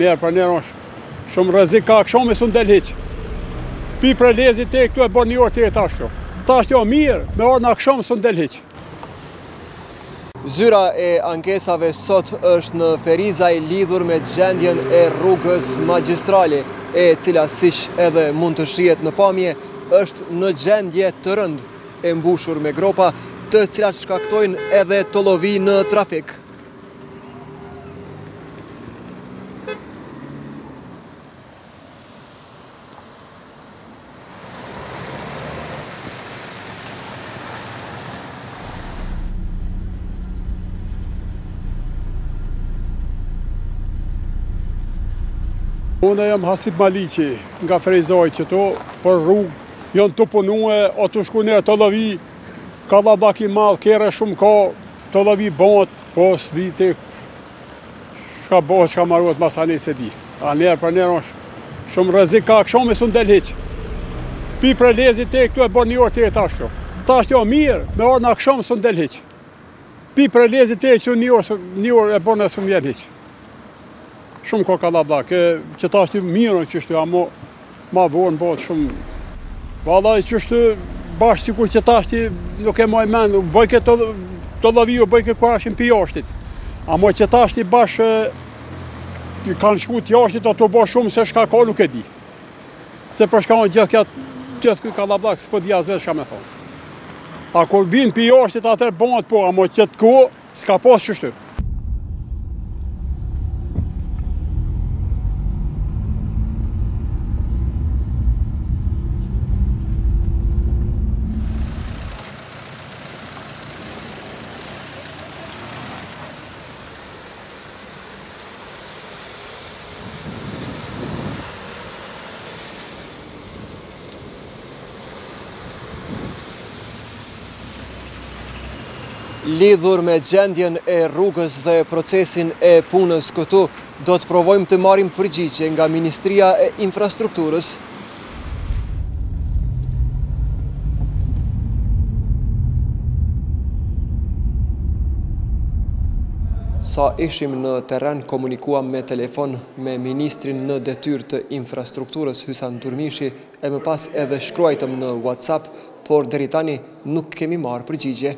Njerë për njerë është shumë rrezik ka kësho me së ndel hiq. Pi për lezit te këtu e bërë një orë të e tash kjo. Tash kjo mirë, me orë në kësho me së ndel hiq. Zyra e ankesave sot është në Ferizaj lidhur me gjendjen e rrugës magjistrale, e cila siç edhe mund të shihet në pamje, është në gjendje të rëndë, e mbushur me gropa, të cilat shkaktojnë edhe tollovi në trafik. Unë jam Hasip Maliqi nga Ferizaj qëto, për rrugë janë të punue, o të shku njerë të lovi, ka dhabak i madhë, kere shumë ka, të lovi bëndë, po së vite, shka bëhë, shka maruat masani se di. A njerë për njerë është shumë rrezik ka kësho me së ndel hiq. Pi për lezit te këtu e bërë një orë të e tash kjo. Tash kjo mirë, me orë në kësho me së ndel hiq. Pi për lezit te këtu një orë e bërë në së mjen hiq. Shumë ka kallabak, që ta është mirën që shtu, amo ma vorën bëhet shumë. Vallaj që shtu bashkë sikur që ta është nuk e maj men, bëjke të laviju, bëjke kua ashin për jashtit. Amo që ta është bashkë, kanë shku të jashtit, ato bëhë shumë se shka ka nuk e di. Se për shka në gjithë këtë kallabak, s'po di as vetë shka me thonë. A kur vinë për jashtit, atër bëhet po, amo qëtë ku, s'ka pas që shtu. Lidhur me gjendjen e rrugës dhe procesin e punës këtu, do të provojmë të marrim përgjigje nga Ministria e Infrastrukturës. Sa ishim në terren, komunikuam me telefon me Ministrin në detyrë të Infrastrukturës, Hysan Durmishi, e më pas edhe shkruajtëm në WhatsApp, por deri tani nuk kemi marrë përgjigje.